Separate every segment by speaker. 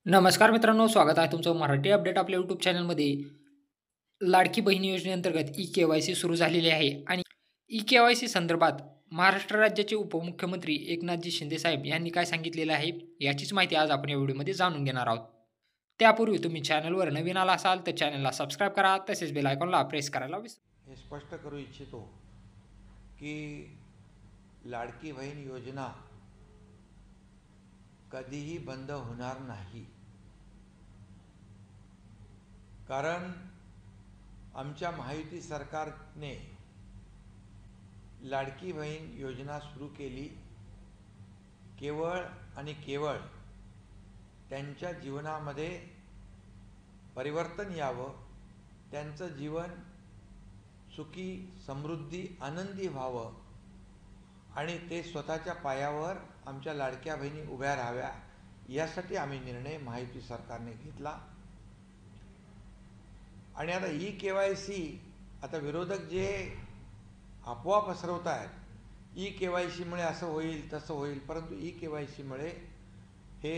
Speaker 1: नमस्कार मित्रांनो, स्वागत आहे तुमचं मराठी अपडेट आपल्या यूट्यूब चॅनलमध्ये. लाडकी बहीण योजनेअंतर्गत ई-के-वाय-सी सुरू झालेली आहे आणि ई-के-वाय-सी संदर्भात महाराष्ट्र राज्याचे उपमुख्यमंत्री एकनाथजी शिंदे साहेब यांनी काय सांगितलेलं आहे, याचीच माहिती आज आपण या व्हिडिओमध्ये जाणून घेणार आहोत. त्यापूर्वी तुम्ही चॅनलवर नवीन आला असाल तर चॅनलला सबस्क्राईब करा, तसेच बेल आयकॉनला प्रेस करायला विसरू
Speaker 2: हे स्पष्ट करू इच्छितो की लाडकी बहीण योजना कधीही बंद होणार नाही. कारण आमच्या महायुती सरकारने लाडकी बहीण योजना सुरू केली केवळ आणि केवळ त्यांच्या जीवनामध्ये परिवर्तन यावं, त्यांचं जीवन सुखी, समृद्धी, आनंदी व्हावं आणि ते स्वतःच्या पायावर आमच्या लाडक्या बहिणी उभ्या राहाव्या, यासाठी आम्ही निर्णय महायुती सरकारने घेतला. आणि आता ई-के-वाय-सी, आता विरोधक जे अफवा पसरवत आहेत, ई-के-वाय-सीमुळे असं होईल तसं होईल, परंतु ई-के-वाय-सीमुळे हे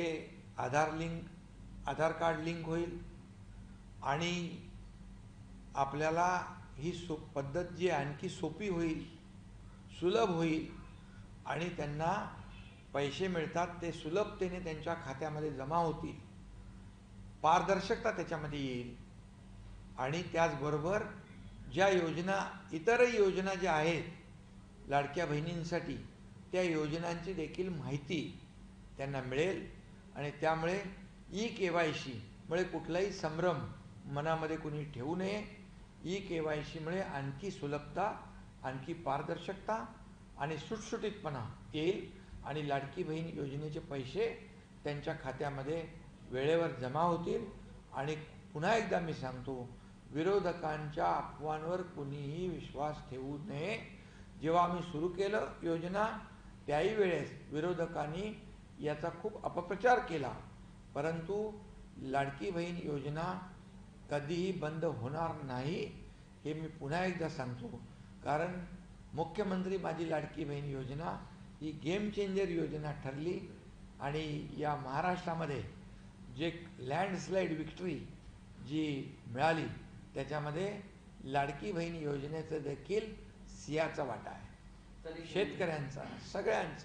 Speaker 2: आधार कार्ड लिंक होईल आणि आपल्याला ही पद्धत जी आणखी सोपी होईल, सुलभ होईल आणि त्यांना पैसे मिळतात ते सुलभतेने त्यांच्या खात्यामध्ये जमा होतील, पारदर्शकता त्याच्यामध्ये येईल. आणि त्याचबरोबर ज्या योजना, इतरही योजना ज्या आहेत लाडक्या बहिणींसाठी, त्या योजनांची देखील माहिती त्यांना मिळेल आणि त्यामुळे ई-के-वाय-सीमुळे कुठलाही संभ्रम मनामध्ये कोणी ठेवू नये. ई-के-वाय-सीमुळे आणखी सुलभता, आणखी पारदर्शकता आणि सुटसुटीतपणा येईल आणि लाडकी बहीण योजनेचे पैसे त्यांच्या खात्यामध्ये वेळेवर जमा होतील. आणि पुन्हा एकदा मी सांगतो, विरोधकांच्या अफवांवर कुणीही विश्वास ठेवू नये. जेव्हा आम्ही सुरू केलं योजना, त्याही वेळेस विरोधकांनी याचा खूप अपप्रचार केला, परंतु लाडकी बहीण योजना कधीही बंद होणार नाही, हे मी पुन्हा एकदा सांगतो. कारण मुख्यमंत्री माझी लाडकी बहीण योजना ही गेम चेंजर योजना ठरली आणि या महाराष्ट्रामध्ये जे लँडस्लाईड विक्ट्री जी मिळाली, त्याच्यामध्ये लाडकी बहीण योजनेचं देखील सिंहाचा वाटा आहे, शेतकऱ्यांचा, सगळ्यांचा.